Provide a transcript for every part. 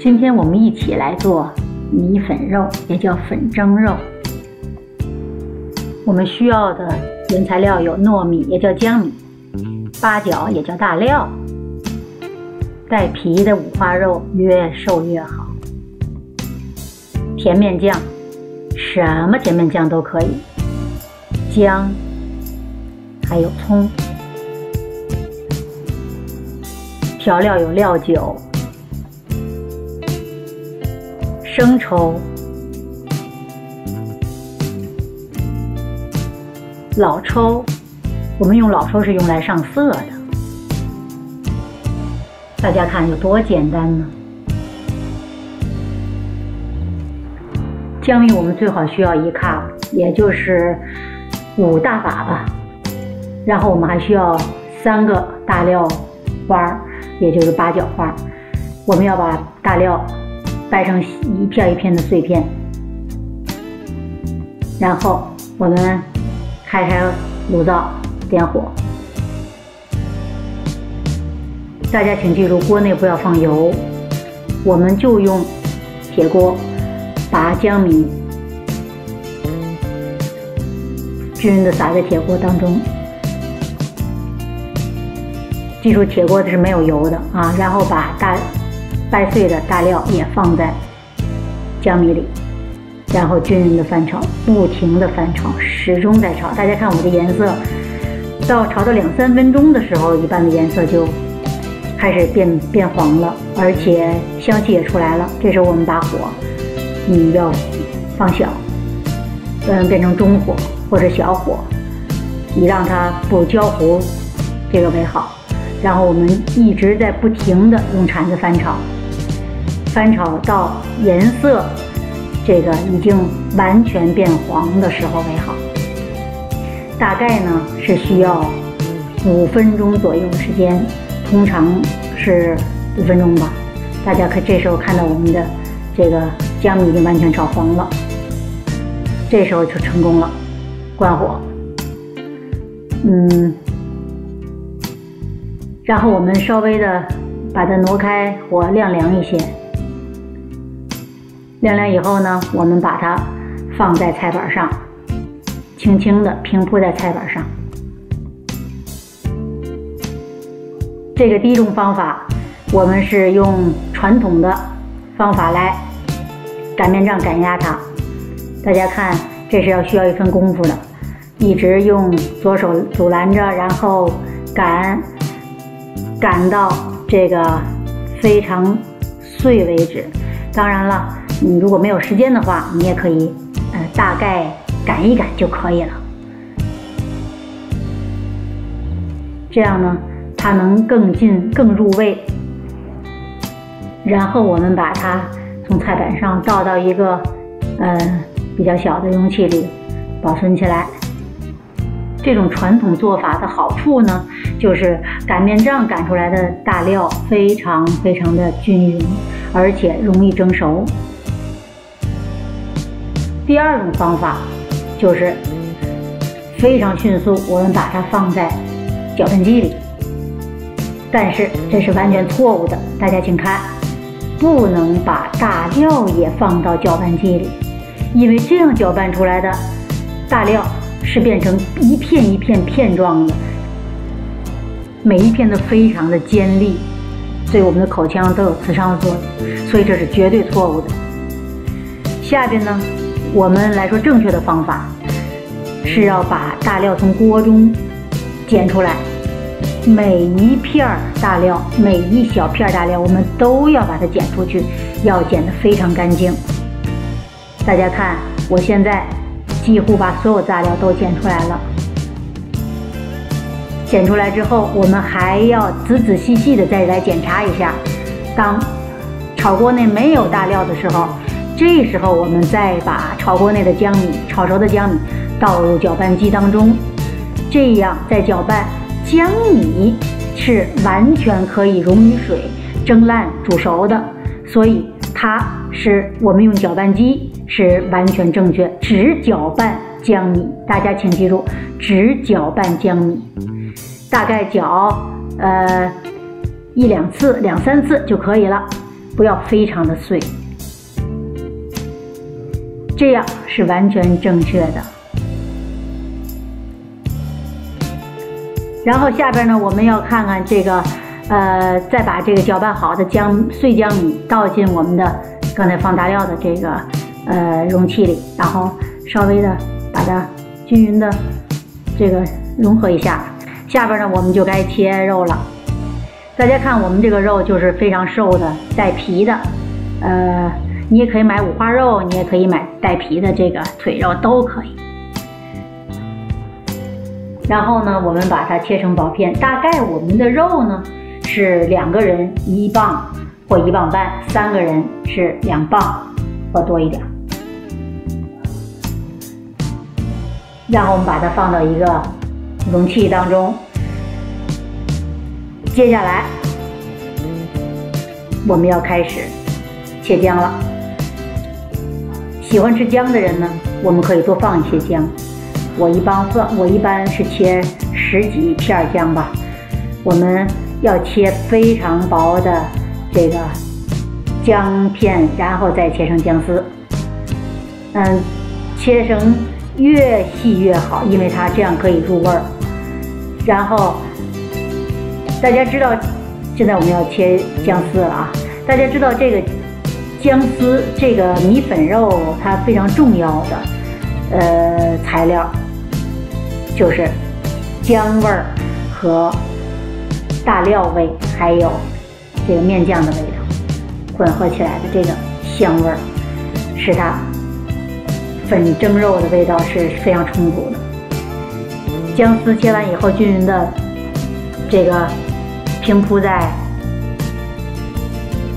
今天我们一起来做米粉肉，也叫粉蒸肉。我们需要的原材料有糯米，也叫江米；八角，也叫大料；带皮的五花肉，越瘦越好；甜面酱，什么甜面酱都可以；姜，还有葱；调料有料酒、生抽、老抽，我们用老抽是用来上色的。大家看有多简单呢？姜米我们最好需要1 cup， 也就是5大把吧。然后我们还需要3个大料花，也就是八角花。我们要把大料掰成一片一片的碎片，然后我们开炉灶，点火。大家请记住，锅内不要放油，我们就用铁锅把姜米均匀的撒在铁锅当中。记住，铁锅是没有油的啊。然后把掰碎的大料也放在姜米里，然后均匀的翻炒，不停的翻炒，始终在炒。大家看我的颜色，炒到2、3分钟的时候，一般的颜色就开始变黄了，而且香气也出来了。这时候我们把火要放小，变成中火或者小火，以让它不焦糊这个为好。然后我们一直在不停的用铲子翻炒到颜色这个已经完全变黄的时候为好。大概呢是需要5分钟左右的时间，通常是5分钟吧。大家可这时候看到我们的这个姜米已经完全炒黄了，这时候就成功了。关火。然后我们稍微的把它挪开火，晾凉一些。晾凉以后呢，我们把它放在菜板上，轻轻的平铺在菜板上。这个第一种方法，我们是用传统的方法来擀面杖擀压它。大家看，这是需要一分功夫的，一直用左手阻拦着，然后擀到这个非常碎为止。当然了，你如果没有时间的话，你也可以大概擀一擀就可以了。这样呢，它能更入味。然后我们把它从菜板上倒到一个比较小的容器里保存起来。这种传统做法的好处呢，就是擀面杖擀出来的大料非常的均匀，而且容易蒸熟。第二种方法就是非常迅速，我们把它放在搅拌机里。但是这是完全错误的，大家请看，不能把大料也放到搅拌机里，因为这样搅拌出来的大料是变成一片一片片状的，每一片都非常的尖利，对我们的口腔都有刺伤作用，所以这是绝对错误的。下边呢，我们来说正确的方法是要把大料从锅中捡出来，每一片大料，每一小片大料，我们都要把它捡出去，要捡得非常干净。大家看，我现在几乎把所有大料都捡出来了。捡出来之后，我们还要仔细的再来检查一下。当炒锅内没有大料的时候，这时候我们再把炒锅内的姜米，炒熟的姜米倒入搅拌机当中，这样再搅拌，姜米是完全可以溶于水、蒸烂、煮熟的，所以它是我们用搅拌机是完全正确，只搅拌姜米。大家请记住，只搅拌姜米，大概搅1、2次、2、3次就可以了。不要非常的碎，这样是完全正确的。然后下边呢，我们要看看这个，再把这个搅拌好的碎江米倒进我们的刚才放大料的这个容器里，然后稍微的把它均匀的这个融合一下。下边呢，我们就该切肉了。大家看我们这个肉就是非常瘦的，带皮的，你也可以买五花肉，你也可以买带皮的这个腿肉都可以。然后呢，我们把它切成薄片，大概我们的肉呢是2个人1磅或1磅半，3个人是2磅或多一点。然后我们把它放到一个容器当中。接下来我们要开始切姜了。喜欢吃姜的人呢，我们可以多放一些姜。我一般是切10几片姜吧。我们要切非常薄的这个姜片，然后再切成姜丝。切成越细越好，因为它这样可以入味儿。然后大家知道，现在我们要切姜丝了啊！大家知道这个姜丝这个米粉肉它非常重要的材料就是姜味儿和大料味，还有这个面酱的味道混合起来的这个香味儿，使它粉蒸肉的味道是非常充足的。姜丝切完以后，均匀的这个平铺在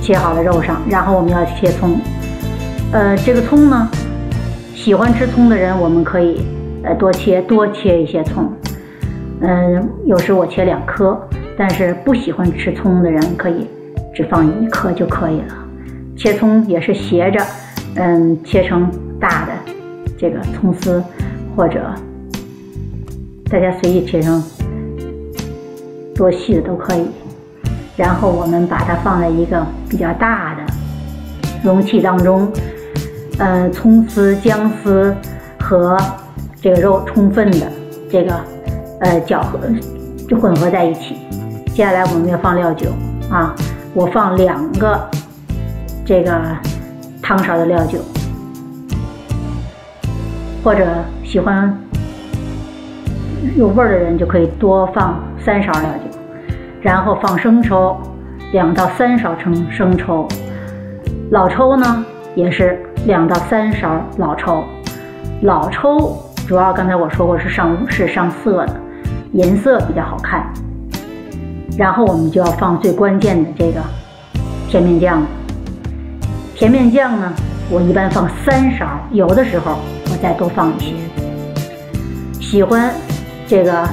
切好的肉上，然后我们要切葱。这个葱呢，喜欢吃葱的人，我们可以多切一些葱。有时我切2颗，但是不喜欢吃葱的人可以只放1颗就可以了。切葱也是斜着，切成大的这个葱丝，或者大家随意切成多细的都可以。然后我们把它放在一个比较大的容器当中，葱丝、姜丝和这个肉充分的这个搅和就混合在一起。接下来我们要放料酒啊，我放2个这个汤勺的料酒，或者喜欢有味儿的人就可以多放3勺料酒。然后放生抽，2到3勺生抽，老抽呢也是2到3勺老抽。老抽主要刚才我说过是上色的，颜色比较好看。然后我们就要放最关键的这个甜面酱。甜面酱呢，我一般放3勺，有的时候我再多放一些。喜欢这个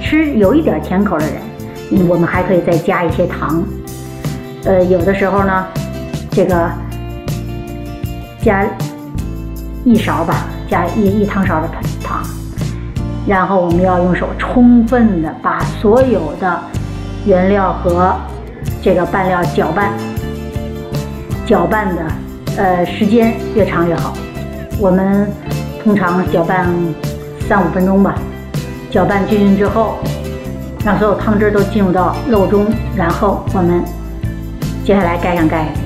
吃有一点甜口的人，我们还可以再加一些糖。有的时候呢，这个加1勺吧，加一汤勺的糖。然后我们要用手充分的把所有的原料和这个拌料搅拌的时间越长越好。我们通常搅拌3、5分钟吧。搅拌均匀之后，让所有汤汁都进入到肉中，然后我们接下来盖上盖子，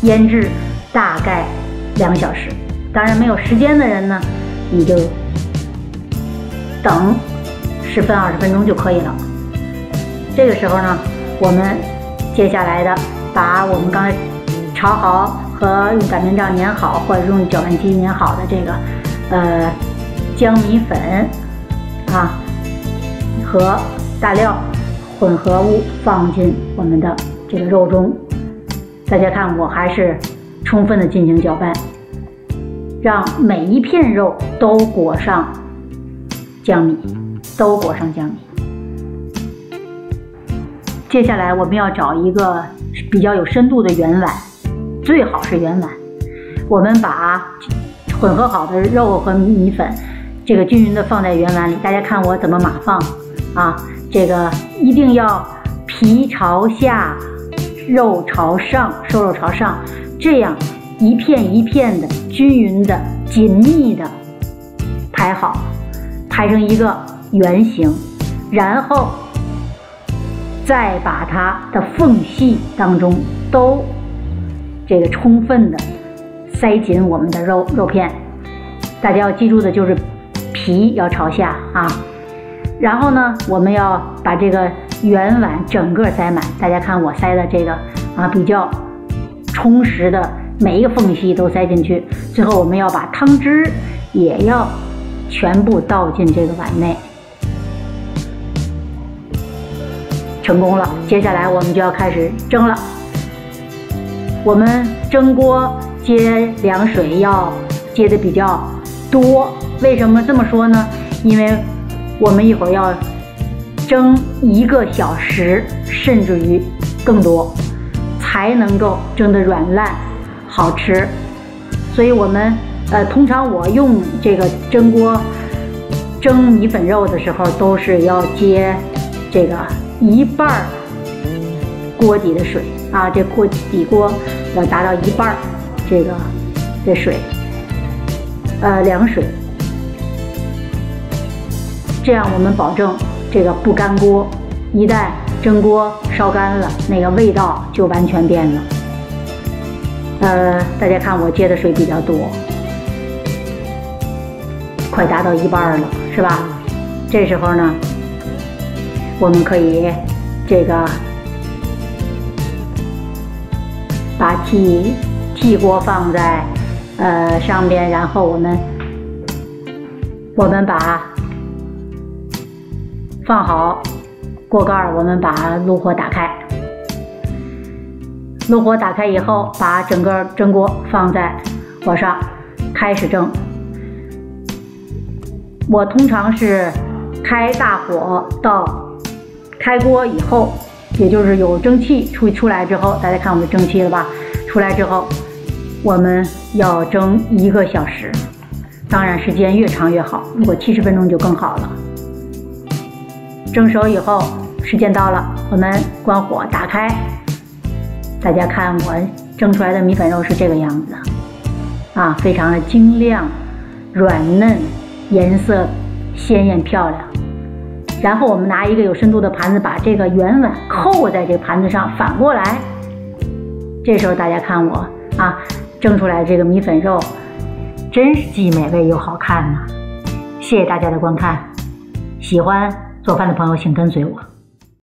腌制大概2小时。当然没有时间的人呢，你就等10分20分钟就可以了。这个时候呢，我们接下来的把我们刚才炒好和用擀面杖碾好，或者用搅拌机碾好的这个姜米粉啊和大料混合物放进我们的这个肉中。大家看，我还是充分的进行搅拌，让每一片肉都裹上姜米，接下来我们要找一个比较有深度的圆碗，最好是圆碗。我们把混合好的肉和米粉这个均匀的放在圆碗里。大家看我怎么码放啊？这个一定要皮朝下，肉朝上，瘦肉朝上，这样一片一片的均匀的紧密的排好，排成一个圆形，然后再把它的缝隙当中都这个充分的塞紧我们的肉片。大家要记住的就是皮要朝下啊。然后呢，我们要把这个圆碗整个塞满。大家看我塞的这个比较充实的，每一个缝隙都塞进去。最后我们要把汤汁也要全部倒进这个碗内。成功了，接下来我们就要开始蒸了。我们蒸锅接凉水要接的比较多，为什么这么说呢？因为我们一会儿要蒸1个小时，甚至于更多，才能够蒸得软烂好吃。所以我们通常我用这个蒸锅蒸米粉肉的时候，都是要接这个1半锅底的水啊，这锅要达到1半这水，凉水。这样我们保证这个不干锅，一旦蒸锅烧干了，那个味道就完全变了。大家看我接的水比较多，快达到1半了，是吧？这时候呢，我们可以这个把屉锅放在上边，然后我们把放好锅盖，我们把炉火打开。炉火打开以后，把整个蒸锅放在火上，开始蒸。我通常是开大火到开锅以后，也就是有蒸汽出来之后，大家看我们蒸汽了吧？出来之后，我们要蒸1个小时，当然时间越长越好，如果70分钟就更好了。蒸熟以后，时间到了，我们关火打开。大家看我蒸出来的米粉肉是这个样子啊，非常的晶亮、软嫩，颜色鲜艳漂亮。然后我们拿一个有深度的盘子，把这个圆碗扣在这个盘子上，反过来。这时候大家看我蒸出来的这个米粉肉，真是既美味又好看呢。谢谢大家的观看，喜欢做饭的朋友请跟随我。